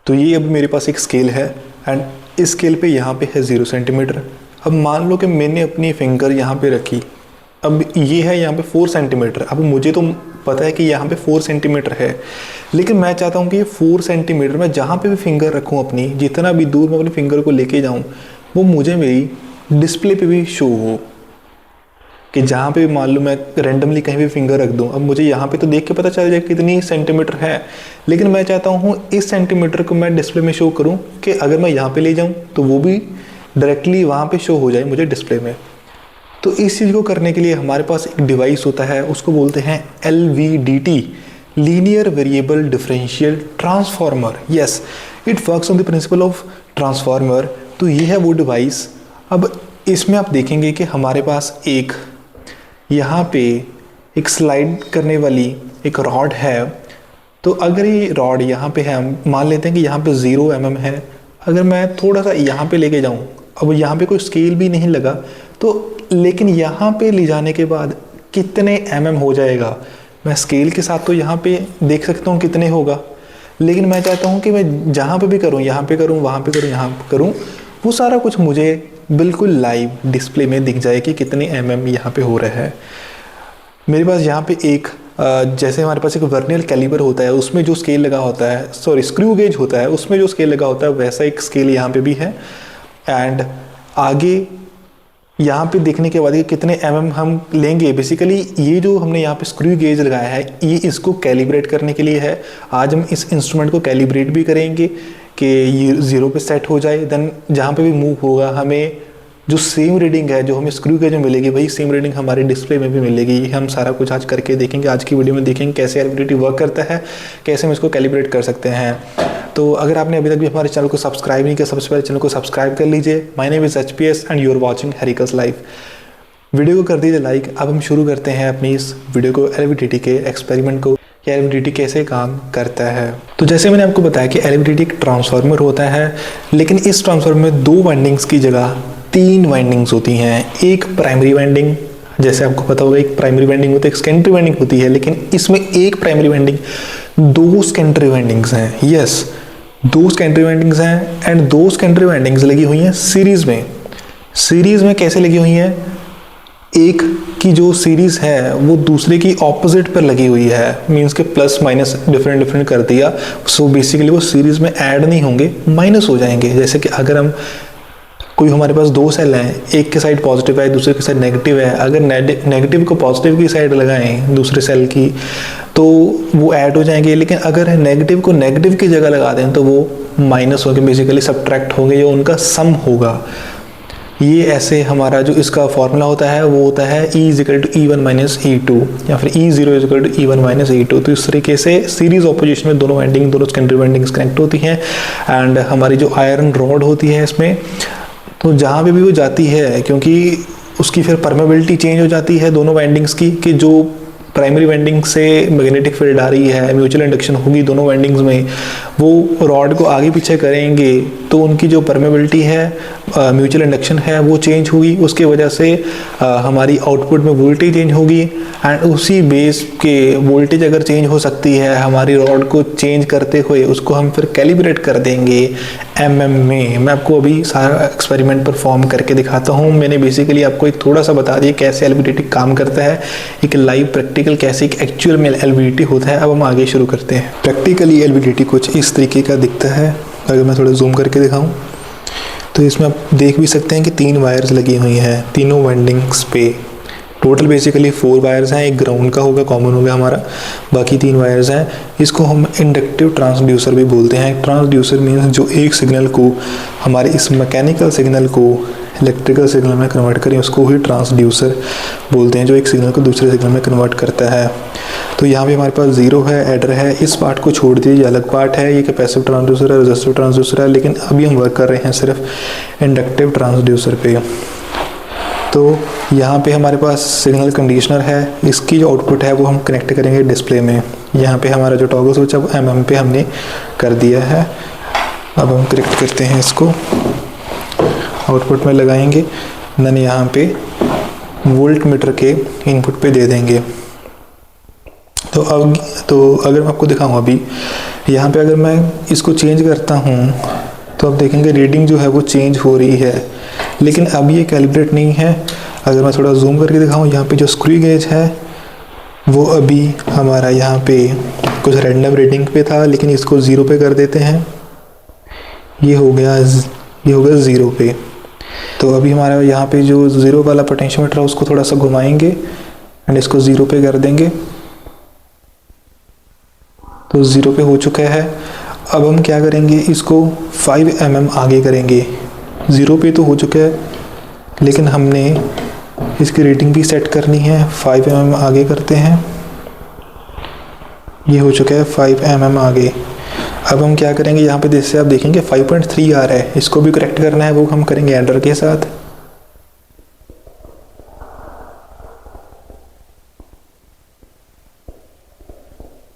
तो ये अब मेरे पास एक स्केल है एंड इस स्केल पे यहाँ पे है 0 सेंटीमीटर। अब मान लो कि मैंने अपनी फिंगर यहाँ पे रखी, अब ये है यहाँ पे 4 सेंटीमीटर। अब मुझे तो पता है कि यहाँ पे 4 सेंटीमीटर है, लेकिन मैं चाहता हूँ कि ये 4 सेंटीमीटर मैं जहाँ पे भी फिंगर रखूँ अपनी, जितना भी दूर मैं अपनी फिंगर को लेके जाऊँ, वो मुझे मेरी डिस्प्ले पे भी शो हो। कि जहाँ पे मान लो मैं रैंडमली कहीं भी फिंगर रख दूँ, अब मुझे यहाँ पे तो देख के पता चल जाए कितनी सेंटीमीटर है, लेकिन मैं चाहता हूँ इस सेंटीमीटर को मैं डिस्प्ले में शो करूँ कि अगर मैं यहाँ पे ले जाऊँ तो वो भी डायरेक्टली वहाँ पे शो हो जाए मुझे डिस्प्ले में। तो इस चीज़ को करने के लिए हमारे पास एक डिवाइस होता है, उसको बोलते हैं LVDT, linear variable differential transformer. Yes, it works on the principle of transformer. तो ये है वो डिवाइस। अब इसमें आप देखेंगे कि हमारे पास एक यहाँ पे एक स्लाइड करने वाली एक रॉड है। तो अगर ये रॉड यहाँ पे है, मान लेते हैं कि यहाँ पे 0 mm है, अगर मैं थोड़ा सा यहाँ पे लेके जाऊँ, अब यहाँ पे कोई स्केल भी नहीं लगा तो, लेकिन यहाँ पे ले जाने के बाद कितने mm हो जाएगा, मैं स्केल के साथ तो यहाँ पे देख सकता हूँ कितने होगा, लेकिन मैं चाहता हूँ कि मैं जहाँ पे भी करूँ, यहाँ पे करूँ, वहाँ पे करूँ, यहाँ पे करूँ, वो सारा कुछ मुझे बिल्कुल लाइव डिस्प्ले में दिख जाए कि कितने mm यहाँ पे हो रहा है। मेरे पास यहाँ पे एक जैसे हमारे पास एक वर्नियर कैलिपर होता है, उसमें जो स्केल लगा होता है, सॉरी स्क्रू गेज होता है, उसमें जो स्केल लगा होता है वैसा एक स्केल यहाँ पे भी है। एंड आगे यहाँ पे देखने के बाद कि कितने mm हम लेंगे, बेसिकली ये जो हमने यहाँ पे स्क्रू गेज लगाया है ये इसको कैलिब्रेट करने के लिए है। आज हम इस इंस्ट्रूमेंट को कैलिब्रेट भी करेंगे कि ये 0 पे सेट हो जाए, देन जहाँ पे भी मूव होगा हमें जो सेम रीडिंग है जो हमें स्क्रू गेज में मिलेगी वही सेम रीडिंग हमारे डिस्प्ले में भी मिलेगी। ये हम सारा कुछ आज करके देखेंगे। आज की वीडियो में देखेंगे कैसे LVDT वर्क करता है, कैसे हम इसको कैलिब्रेट कर सकते हैं। तो अगर आपने अभी तक भी हमारे चैनल को सब्सक्राइब नहीं किया, सबसे पहले चैनल को सब्सक्राइब कर लीजिए। My name is HPS and you are watching Heracles life. Video को कर दीजिए लाइक। अब हम शुरू करते हैं अपनी इस वीडियो को, LVDT के एक्सपेरिमेंट को, कि LVDT कैसे काम करता है। तो जैसे मैंने आपको बताया कि LVDT एक ट्रांसफार्मर होता है, लेकिन इस ट्रांसफार्मर में 2 वाइंडिंग्स की जगह 3 वाइंडिंग्स होती हैं। एक प्राइमरी वाइंडिंग, जैसे आपको पता होगा एक प्राइमरी वाइंडिंग होती है, एक सेकेंडरी वाइंडिंग होती है, लेकिन इसमें एक प्राइमरी वाइंडिंग, 2 सेकेंडरी वाइंडिंग्स हैं। यस, 2 सेकेंडरी वाइंडिंग्स हैं एंड 2 सेकेंडरी वाइंडिंग्स लगी हुई हैं सीरीज में। सीरीज में कैसे लगी हुई हैं? एक की जो सीरीज है वो दूसरे की ऑपोजिट पर लगी हुई है, मींस के प्लस माइनस डिफरेंट कर दिया। सो बेसिकली वो सीरीज में ऐड नहीं होंगे, माइनस हो जाएंगे। जैसे कि अगर हम कोई हमारे पास 2 सेल हैं, एक के साइड पॉजिटिव है दूसरे के साइड नेगेटिव है, अगर नेगेटिव को पॉजिटिव की साइड लगाएं दूसरे सेल की तो वो ऐड हो जाएंगे, लेकिन अगर नेगेटिव को नेगेटिव की जगह लगा दें तो वो माइनस होंगे, बेसिकली सब्ट्रैक्ट होंगे, या उनका सम होगा। ये ऐसे हमारा जो इसका फॉर्मूला होता है वो होता है E = E1 - E2 या फिर E0 = E1 - E2। तो इस तरीके से सीरीज ऑपोजिशन में दोनों वाइंडिंग, दोनों सेकेंडरी वाइंडिंग्स कनेक्ट होती हैं। एंड हमारी जो आयरन रॉड होती है इसमें, तो जहाँ पे भी वो जाती है, क्योंकि उसकी फिर परमेबिलिटी चेंज हो जाती है दोनों वाइंडिंग्स की, कि जो प्राइमरी वाइंडिंग से मैग्नेटिक फील्ड आ रही है, म्यूचुअल इंडक्शन होगी दोनों वाइंडिंग्स में, वो रॉड को आगे पीछे करेंगे तो उनकी जो परमेबिलिटी है, म्यूचुअल इंडक्शन है, वो चेंज होगी। उसके वजह से हमारी आउटपुट में वोल्टेज चेंज होगी एंड उसी बेस के वोल्टेज अगर चेंज हो सकती है हमारी रॉड को चेंज करते हुए, उसको हम फिर कैलिब्रेट कर देंगे mm में। मैं आपको अभी सारा एक्सपेरिमेंट परफॉर्म करके दिखाता हूँ। मैंने बेसिकली आपको एक थोड़ा सा बता दिया कैसे LVDT काम करता है, एक लाइव प्रैक्टिकल कैसे एक एक्चुअल में LVDT होता है। अब हम आगे शुरू करते हैं। प्रैक्टिकली LVDT कुछ इस तरीके का दिखता है। अगर मैं थोड़ा जूम करके दिखाऊं तो इसमें आप देख भी सकते हैं कि 3 वायर्स लगी हुई हैं तीनों वाइंडिंग्स पे। टोटल बेसिकली 4 वायर्स हैं, एक ग्राउंड का होगा, कॉमन होगा हमारा, बाकी 3 वायर्स हैं। इसको हम इंडक्टिव ट्रांसड्यूसर भी बोलते हैं। ट्रांसड्यूसर मीन्स जो एक सिग्नल को, हमारे इस मैकेनिकल सिग्नल को इलेक्ट्रिकल सिग्नल में कन्वर्ट करें, उसको ही ट्रांसड्यूसर बोलते हैं, जो एक सिग्नल को दूसरे सिग्नल में कन्वर्ट करता है। तो यहाँ पे हमारे पास 0 है, एडर है, इस पार्ट को छोड़ दीजिए, अलग पार्ट है, ये कैपेसिटिव ट्रांसड्यूसर है, रेजिस्टिव ट्रांसड्यूसर है, लेकिन अभी हम वर्क कर रहे हैं सिर्फ इंडक्टिव ट्रांसड्यूसर पे। तो यहाँ पे हमारे पास सिग्नल कंडीशनर है, इसकी जो आउटपुट है वो हम कनेक्ट करेंगे डिस्प्ले में। यहाँ पे हमारा जो टॉगल स्विच है वो mm पे हमने कर दिया है। अब हम कनेक्ट करते हैं इसको, आउटपुट में लगाएंगे, देन यहाँ पे वोल्ट मीटर के इनपुट पे दे देंगे। तो अगर मैं आपको दिखाऊँ अभी यहाँ पे, अगर मैं इसको चेंज करता हूँ तो आप देखेंगे रीडिंग जो है वो चेंज हो रही है, लेकिन अब ये कैलिब्रेट नहीं है। अगर मैं थोड़ा जूम करके दिखाऊँ, यहाँ पे जो स्क्रू गेज है वो अभी हमारा यहाँ पे कुछ रैंडम रीडिंग पे था, लेकिन इसको 0 पे कर देते हैं। ये हो गया 0 पे। तो अभी हमारा यहाँ पे जो 0 वाला पोटेंशियोमीटर है उसको थोड़ा सा घुमाएंगे एंड इसको 0 पे कर देंगे। तो 0 पे हो चुका है। अब हम क्या करेंगे, इसको 5 mm आगे करेंगे। 0 पे तो हो चुका है, लेकिन हमने इसकी रेटिंग भी सेट करनी है। 5 mm आगे करते हैं। ये हो चुका है 5 mm आगे। अब हम क्या करेंगे, यहाँ पे जैसे आप देखेंगे 5.3 आ रहा है, इसको भी करेक्ट करना है, वो हम करेंगे एडर के साथ।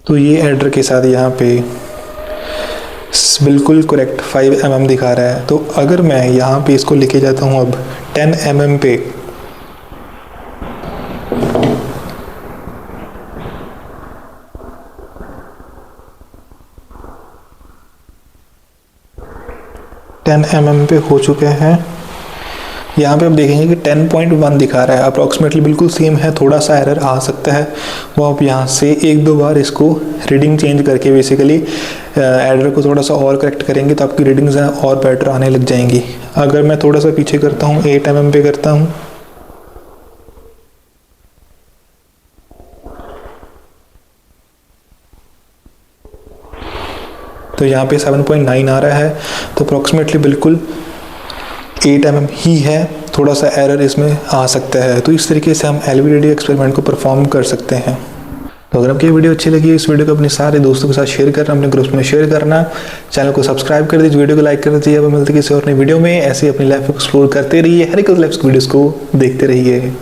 तो ये एडर के साथ यहाँ पे बिल्कुल करेक्ट 5 mm दिखा रहा है। तो अगर मैं यहाँ पे इसको लेके जाता हूँ अब 10 mm पे, हो चुके हैं। यहाँ पे आप देखेंगे कि 10.1 दिखा रहा है, अप्रॉक्सीमेटली बिल्कुल सेम है। थोड़ा सा एरर आ सकता है, वो आप यहाँ से 1-2 बार इसको रीडिंग चेंज करके बेसिकली एरर को थोड़ा सा और करेक्ट करेंगे तो आपकी रीडिंग्स और बेटर आने लग जाएंगी। अगर मैं थोड़ा सा पीछे करता हूँ, 8 mm पे करता हूँ, तो यहाँ पे 7.9 आ रहा है। तो अप्रॉक्सीमेटली बिल्कुल 8 mm ही है, थोड़ा सा एरर इसमें आ सकता है। तो इस तरीके से हम LVDT एक्सपेरिमेंट को परफॉर्म कर सकते हैं। तो अगर आपको ये वीडियो अच्छी लगी, इस वीडियो को अपने सारे दोस्तों के साथ शेयर करना, अपने ग्रुप्स में शेयर करना, चैनल को सब्सक्राइब कर दीजिए, वीडियो को लाइक कर दीजिए। अब मिलते किसी और नई वीडियो में। ऐसे ही अपनी लाइफ को एक्सप्लोर करते रहिए, हर एक लाइफ वीडियोज़ को देखते रहिए।